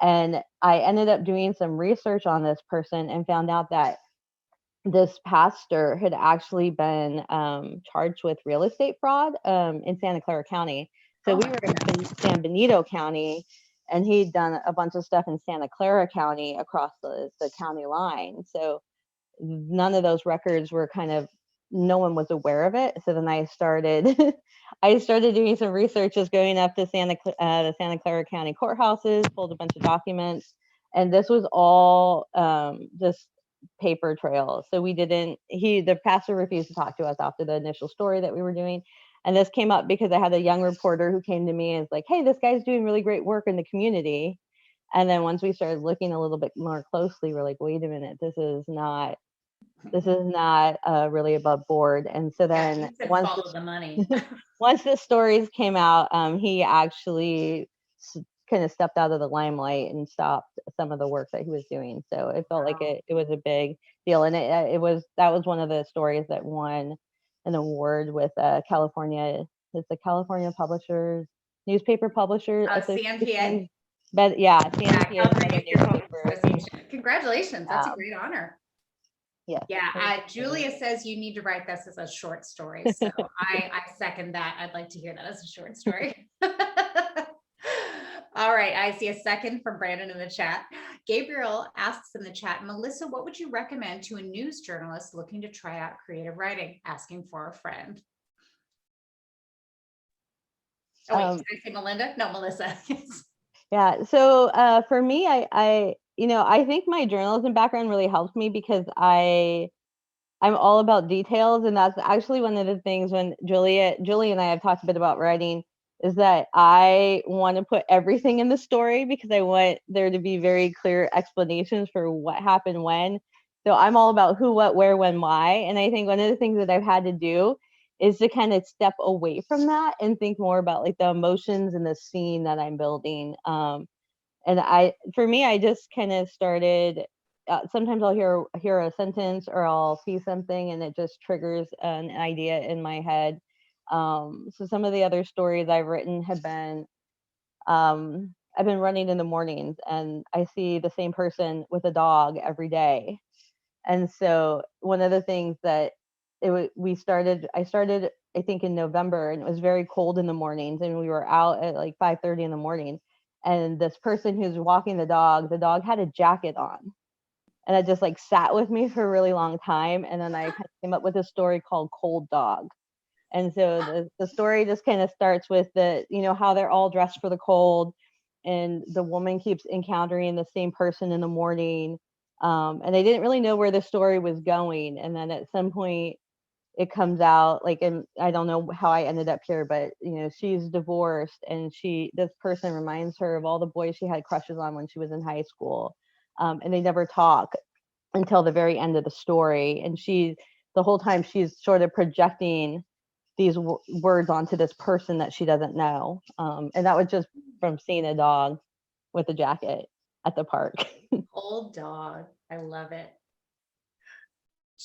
And I ended up doing some research on this person and found out that this pastor had actually been charged with real estate fraud in Santa Clara County. So we were in San Benito County, and he'd done a bunch of stuff in Santa Clara County across the county line. So none of those records were no one was aware of it. So then I started I started doing some research, just going up to the Santa Clara County courthouses, pulled a bunch of documents, and this was all just paper trail. So the pastor refused to talk to us after the initial story that we were doing. And this came up because I had a young reporter who came to me and was like, hey, this guy's doing really great work in the community. And then once we started looking a little bit more closely, we're like, wait a minute, this is not really above board. And so then follow the money. once the stories came out, he actually kind of stepped out of the limelight and stopped some of the work that he was doing. So it felt like it was a big deal. And that was one of the stories that won an award with California. It's the California Newspaper Publishers Association. CNPA. But yeah, CNPA. Congratulations. That's a great honor. Yeah. Yeah. Julia says you need to write this as a short story. So I second that. I'd like to hear that as a short story. All right. I see a second from Brandon in the chat. Gabriel asks in the chat, Melissa, what would you recommend to a news journalist looking to try out creative writing, asking for a friend? Oh, wait, did I say Melinda? No, Melissa. Yeah. So for me, I think my journalism background really helped me because I'm all about details. And that's actually one of the things when Julia and I have talked a bit about writing, is that I want to put everything in the story because I want there to be very clear explanations for what happened when. So I'm all about who, what, where, when, why. And I think one of the things that I've had to do is to kind of step away from that and think more about like the emotions and the scene that I'm building. And for me, I just kind of started, sometimes I'll hear a sentence or I'll see something and it just triggers an idea in my head. So some of the other stories I've written have been, I've been running in the mornings and I see the same person with a dog every day. And so one of the things that I started, I think in November, and it was very cold in the mornings and we were out at like 5:30 in the morning. And this person who's walking the dog had a jacket on. And it just like sat with me for a really long time. And then I kind of came up with a story called Cold Dog. And so the story just kind of starts with how they're all dressed for the cold and the woman keeps encountering the same person in the morning. And I didn't really know where the story was going. And then at some point it comes out like, and I don't know how I ended up here, but she's divorced and this person reminds her of all the boys she had crushes on when she was in high school. And they never talk until the very end of the story. And the whole time she's sort of projecting these words onto this person that she doesn't know. And that was just from seeing a dog with a jacket at the park. Old dog. I love it.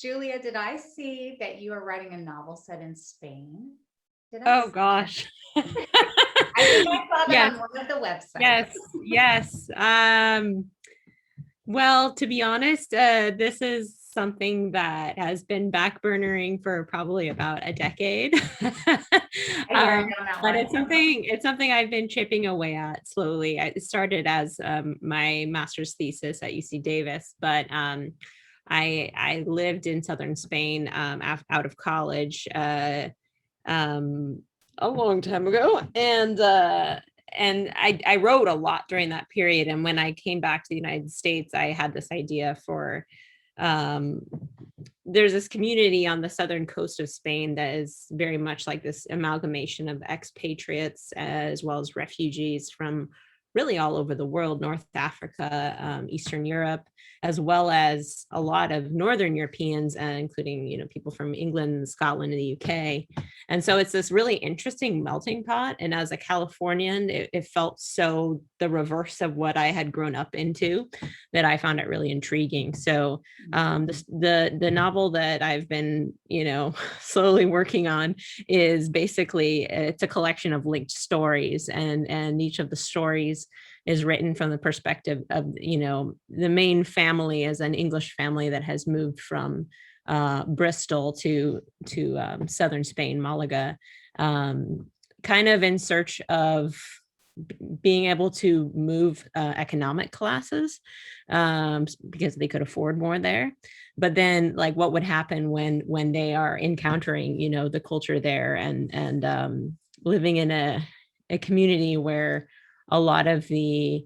Julia, did I see that you are writing a novel set in Spain? Oh gosh. I think I saw that on one of the websites. Yes. Well, to be honest, this is something that has been backburnering for probably about a decade. But it's something I've been chipping away at slowly. It started as my master's thesis at UC Davis, but I lived in southern Spain out of college a long time ago, and I wrote a lot during that period. And when I came back to the United States, I had this idea for there's this community on the southern coast of Spain that is very much like this amalgamation of expatriates as well as refugees from really all over the world, North Africa, Eastern Europe, as well as a lot of Northern Europeans, including, people from England, Scotland, and the UK. And so it's this really interesting melting pot. And as a Californian, it felt so the reverse of what I had grown up into that I found it really intriguing. So the novel that I've been, slowly working on is basically, it's a collection of linked stories, and each of the stories is written from the perspective of, the main family as an English family that has moved from Bristol to southern Spain, Malaga, kind of in search of being able to move economic classes because they could afford more there. But then, what would happen when they are encountering, the culture there and living in a community where a lot of the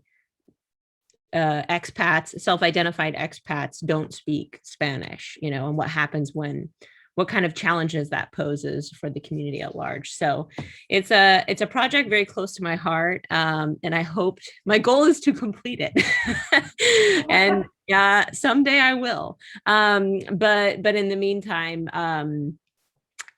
expats, self-identified expats, don't speak Spanish, and what happens what kind of challenges that poses for the community at large. So it's a project very close to my heart, and my goal is to complete it. And yeah, someday I will. But in the meantime,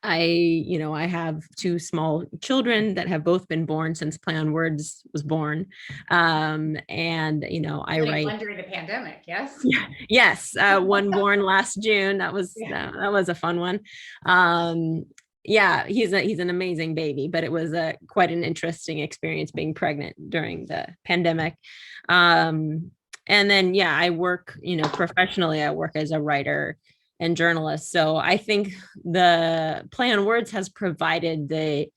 I have two small children that have both been born since Play on Words was born. And, I write. During the pandemic, yes? Yeah, yes. One born last June. That was a fun one. Yeah, he's an amazing baby, but it was quite an interesting experience being pregnant during the pandemic. And then, I work, professionally, I work as a writer and journalist. So I think the Play on Words has provided the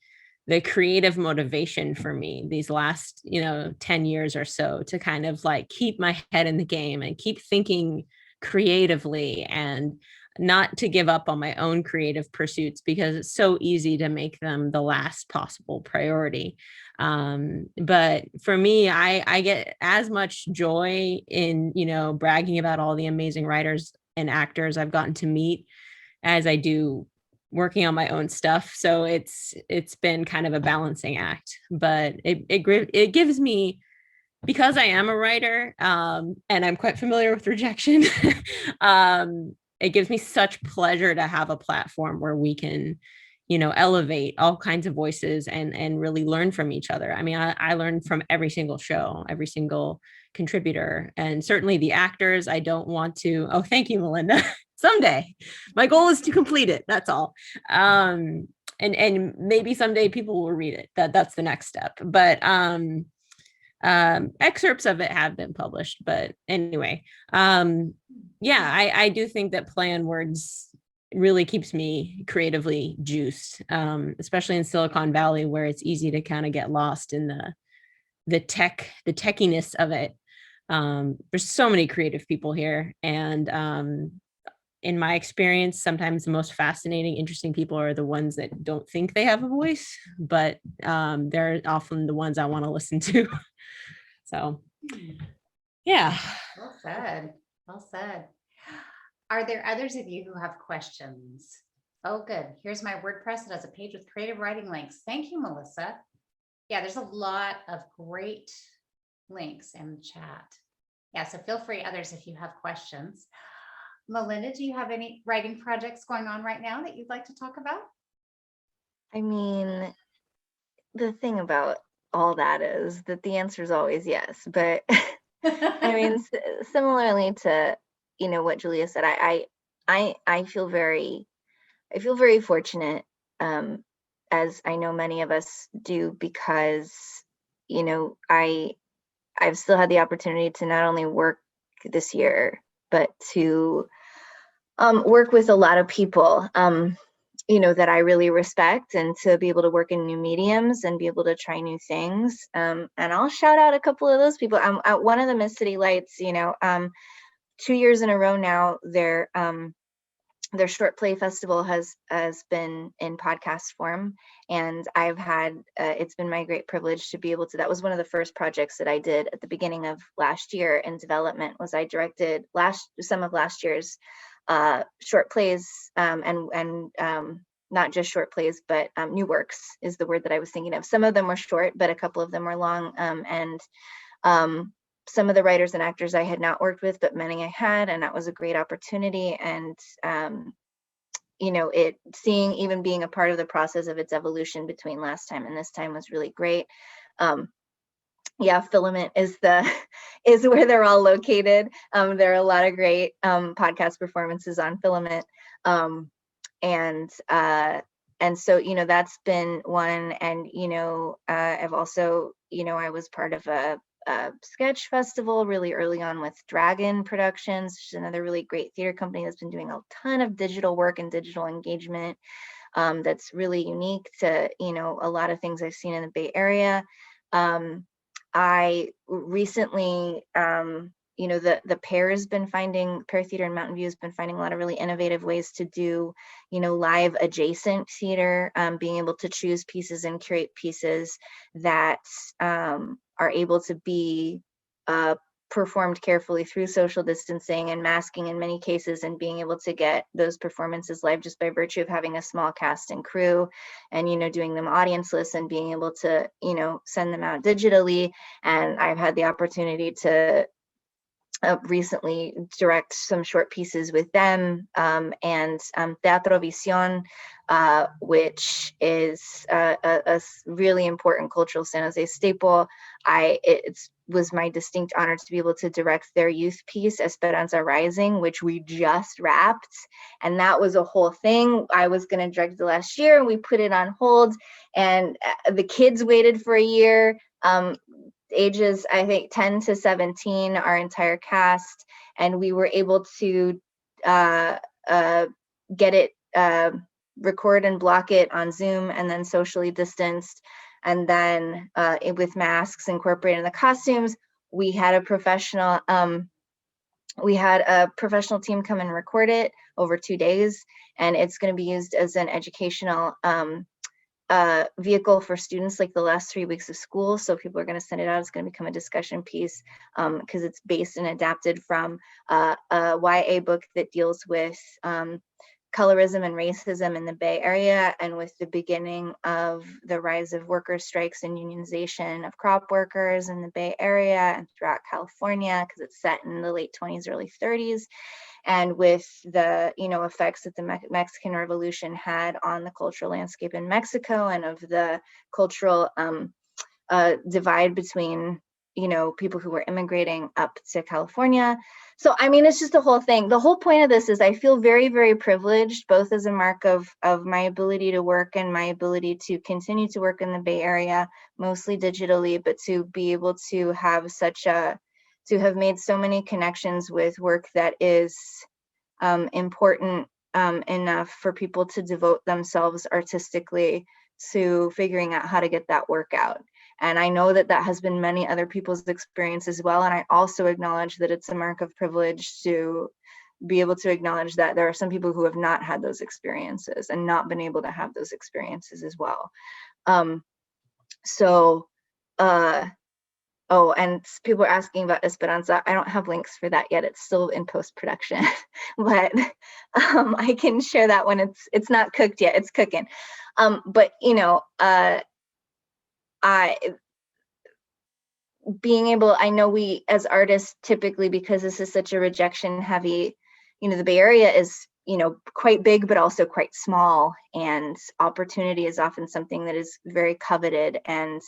creative motivation for me these last 10 years or so to kind of like keep my head in the game and keep thinking creatively, and not to give up on my own creative pursuits, because it's so easy to make them the last possible priority. But for me, I get as much joy in bragging about all the amazing writers and actors I've gotten to meet as I do working on my own stuff. So it's been kind of a balancing act, but it gives me, because I am a writer, and I'm quite familiar with rejection, it gives me such pleasure to have a platform where we can, elevate all kinds of voices and really learn from each other. I mean, I learn from every single show, every single contributor, and certainly the actors. I don't want to, oh, thank you, Melinda. Someday. My goal is to complete it. That's all. And maybe someday people will read it. That's the next step. But excerpts of it have been published. But anyway, I do think that Play on Words really keeps me creatively juiced, especially in Silicon Valley, where it's easy to kind of get lost in the techiness of it. There's so many creative people here, and in my experience, sometimes the most fascinating, interesting people are the ones that don't think they have a voice, but they're often the ones I want to listen to. So, yeah. Well said. Well said. Are there others of you who have questions? Oh, good. Here's my WordPress. It has a page with creative writing links. Thank you, Melissa. Yeah, there's a lot of great links in the chat. Yeah, so feel free, others, if you have questions. Melinda, do you have any writing projects going on right now that you'd like to talk about? I mean, the thing about all that is that the answer is always yes. But I mean, similarly to what Julia said, I feel very fortunate, as I know many of us do, because I've still had the opportunity to not only work this year, but to work with a lot of people, that I really respect, and to be able to work in new mediums and be able to try new things. And I'll shout out a couple of those people. One of them is City Lights. 2 years in a row now, their short play festival has been in podcast form, and I've had it's been my great privilege to be able to. That was one of the first projects that I did at the beginning of last year in development. Was I directed some of last year's short plays, and not just short plays, but new works is the word that I was thinking of. Some of them were short, but a couple of them were long, and some of the writers and actors I had not worked with, but many I had, and that was a great opportunity. And even being a part of the process of its evolution between last time and this time was really great. Filament is where they're all located. There are a lot of great podcast performances on Filament, and so that's been one. And I've also I was part of a sketch festival really early on with Dragon Productions, which is another really great theater company that's been doing a ton of digital work and digital engagement, that's really unique to a lot of things I've seen in the Bay Area. I recently the pair theater in Mountain View has been finding a lot of really innovative ways to do, live adjacent theater, being able to choose pieces and create pieces that are able to be performed carefully through social distancing and masking in many cases, and being able to get those performances live just by virtue of having a small cast and crew, and doing them audienceless, and being able to send them out digitally. And I've had the opportunity to recently direct some short pieces with them, and Teatro Visión, which is a really important cultural San Jose staple. It was my distinct honor to be able to direct their youth piece, Esperanza Rising, which we just wrapped. And that was a whole thing. I was going to direct the last year, and we put it on hold. And the kids waited for a year. Ages, I think, 10 to 17, our entire cast, and we were able to get it, record and block it on Zoom, and then socially distanced, and then with masks incorporated in the costumes. We had a professional team come and record it over 2 days, and it's going to be used as an educational vehicle for students, like the last 3 weeks of school. So people are going to send it out. It's going to become a discussion piece, because it's based and adapted from a YA book that deals with colorism and racism in the Bay Area, and with the beginning of the rise of worker strikes and unionization of crop workers in the Bay Area and throughout California, because it's set in the late 20s, early 30s. And with the effects that the Mexican Revolution had on the cultural landscape in Mexico, and of the cultural divide between people who were immigrating up to California. So I mean, it's just a whole thing. The whole point of this is I feel very, very privileged, both as a mark of my ability to work and my ability to continue to work in the Bay Area, mostly digitally, but to be able to have to have made so many connections with work that is important enough for people to devote themselves artistically to figuring out how to get that work out. And I know that has been many other people's experience as well. And I also acknowledge that it's a mark of privilege to be able to acknowledge that there are some people who have not had those experiences and not been able to have those experiences as well. Oh, and people are asking about Esperanza. I don't have links for that yet. It's still in post-production, but I can share that when it's not cooked yet. It's cooking. But I know we as artists typically, because this is such a rejection heavy, the Bay Area is quite big, but also quite small, and opportunity is often something that is very coveted, and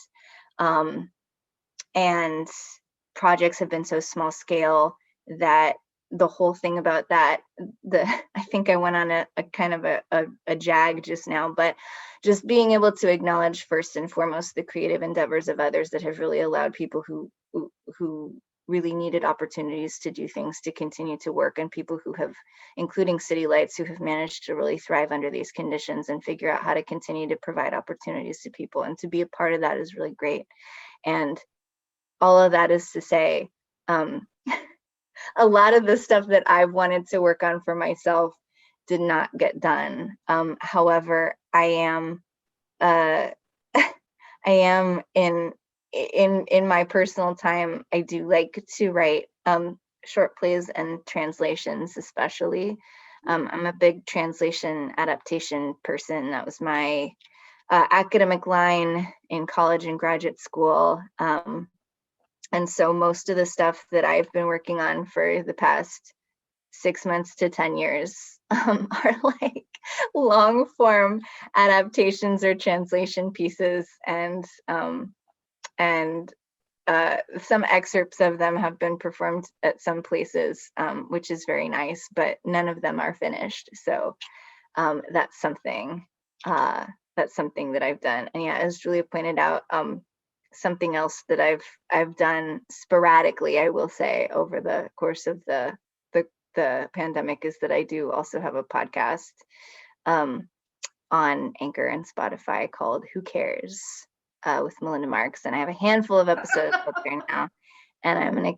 projects have been so small scale that the whole thing about that, I think I went on a kind of a jag just now, but just being able to acknowledge first and foremost the creative endeavors of others that have really allowed people who really needed opportunities to do things to continue to work, and people who have, including City Lights, who have managed to really thrive under these conditions and figure out how to continue to provide opportunities to people, and to be a part of that is really great. And all of that is to say, a lot of the stuff that I've wanted to work on for myself did not get done. However, I am in my personal time, I do like to write short plays and translations, especially. I'm a big translation adaptation person. That was my academic line in college and graduate school. And so most of the stuff that I've been working on for the past 6 months to 10 years are like long form adaptations or translation pieces. And some excerpts of them have been performed at some places, which is very nice, but none of them are finished. So that's something that I've done. And yeah, as Julia pointed out, something else that I've done sporadically, I will say, over the course of the pandemic, is that I do also have a podcast on Anchor and Spotify called Who Cares with Melinda Marks, and I have a handful of episodes up there now. and I'm going to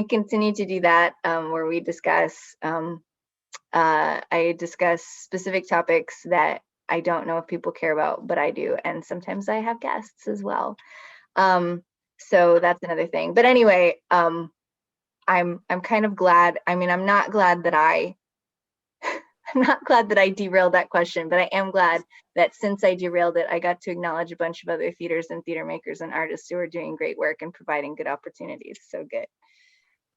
continue to do that, where we discuss I discuss specific topics that I don't know if people care about, but I do, and sometimes I have guests as well. So that's another thing. But anyway, I'm kind of glad. I mean, I'm not glad that I derailed that question, but I am glad that since I derailed it, I got to acknowledge a bunch of other theaters and theater makers and artists who are doing great work and providing good opportunities. So good.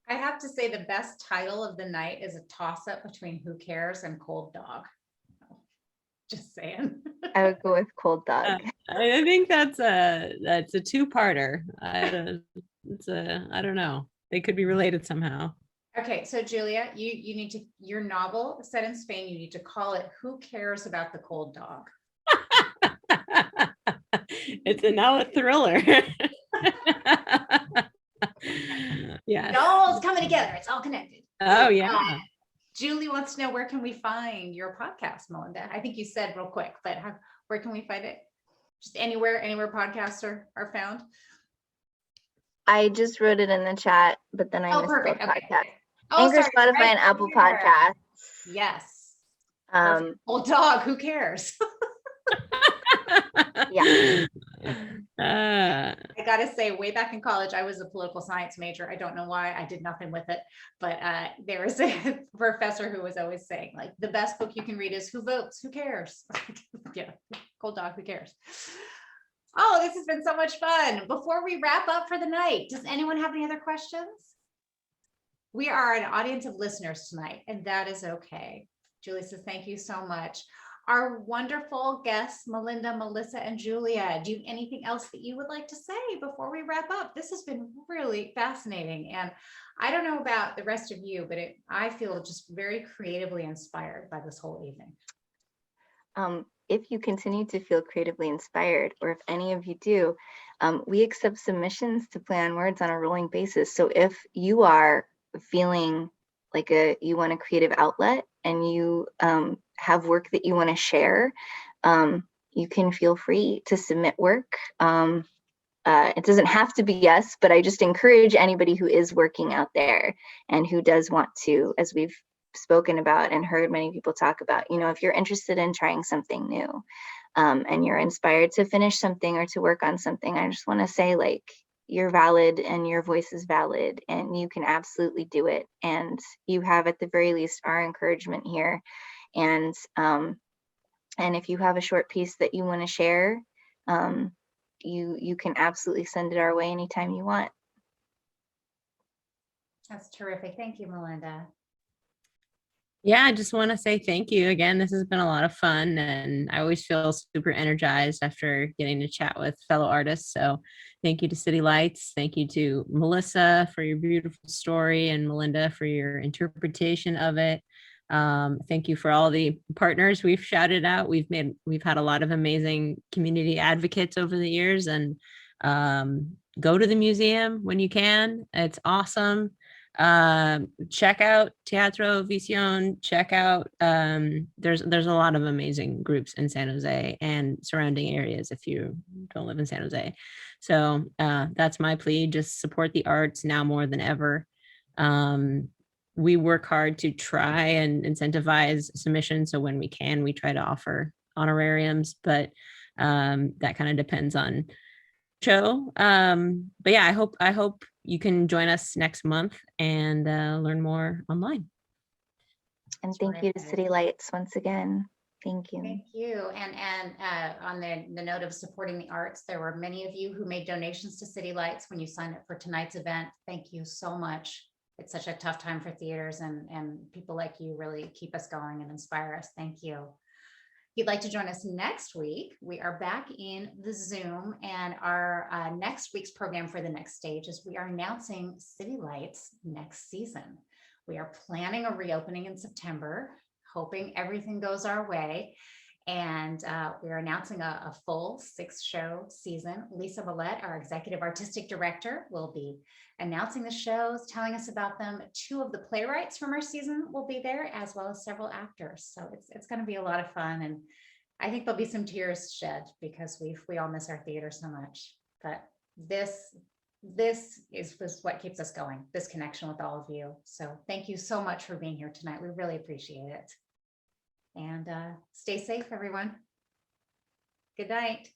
I have to say the best title of the night is a toss-up between Who Cares and Cold Dog. Just saying. I would go with Cold Dog. I think that's a two-parter. I don't know. They could be related somehow. Okay, so Julia, you need to, your novel set in Spain, you need to call it Who Cares About the Cold Dog? It's now a thriller. Yeah. It all is coming together. It's all connected. Oh yeah. Julie wants to know, where can we find your podcast, Melinda? I think you said real quick, but where can we find it? Just anywhere podcasts are found? I just wrote it in the chat, but then I missed the perfect. Okay. podcast. Oh, Anchor, sorry, Spotify, right and Apple here. Podcasts. Yes. Old Dog, who cares? Yeah. I gotta say, way back in college, I was a political science major. I don't know why, I did nothing with it, but there was a professor who was always saying, like, the best book you can read is Who Votes, Who Cares? Yeah, Cold Dog, who cares? Oh, this has been so much fun. Before we wrap up for the night, does anyone have any other questions? We are an audience of listeners tonight, and that is okay. Julie says, thank you so much. Our wonderful guests, Melinda, Melissa, and Julia, do you have anything else that you would like to say before we wrap up? This has been really fascinating. And I don't know about the rest of you, but I feel just very creatively inspired by this whole evening. If you continue to feel creatively inspired, or if any of you do, we accept submissions to Play on Words on a rolling basis. So if you are feeling like you want a creative outlet and you have work that you want to share, you can feel free to submit work. It doesn't have to be us, but I just encourage anybody who is working out there and who does want to, as we've spoken about and heard many people talk about, if you're interested in trying something new, and you're inspired to finish something or to work on something, I just want to say, like, you're valid and your voice is valid and you can absolutely do it. And you have, at the very least, our encouragement here. And if you have a short piece that you want to share, you can absolutely send it our way anytime you want. That's terrific. Thank you, Melinda. Yeah, I just want to say thank you again. This has been a lot of fun, and I always feel super energized after getting to chat with fellow artists. So thank you to City Lights. Thank you to Melissa for your beautiful story, and Melinda for your interpretation of it. Thank you for all the partners we've shouted out. We've had a lot of amazing community advocates over the years, and go to the museum when you can. It's awesome. Check out Teatro Visión, check out, there's a lot of amazing groups in San Jose and surrounding areas if you don't live in San Jose. So that's my plea, just support the arts now more than ever. We work hard to try and incentivize submissions, so when we can, we try to offer honorariums, but that kind of depends on show. But yeah, I hope you can join us next month and learn more online. And thank you to City Lights once again. Thank you. Thank you. And on the note of supporting the arts, there were many of you who made donations to City Lights when you signed up for tonight's event. Thank you so much. It's such a tough time for theaters, and people like you really keep us going and inspire us. Thank you. If you'd like to join us next week, we are back in the Zoom, and our next week's program for the next stage is we are announcing City Lights next season. We are planning a reopening in September, hoping everything goes our way. And we are announcing a full 6-show season. Lisa Millette, our executive artistic director, will be announcing the shows, telling us about them. 2 of the playwrights from our season will be there, as well as several actors. So it's going to be a lot of fun. And I think there'll be some tears shed because we all miss our theater so much. But this this is what keeps us going, this connection with all of you. So thank you so much for being here tonight. We really appreciate it. And stay safe, everyone. Good night.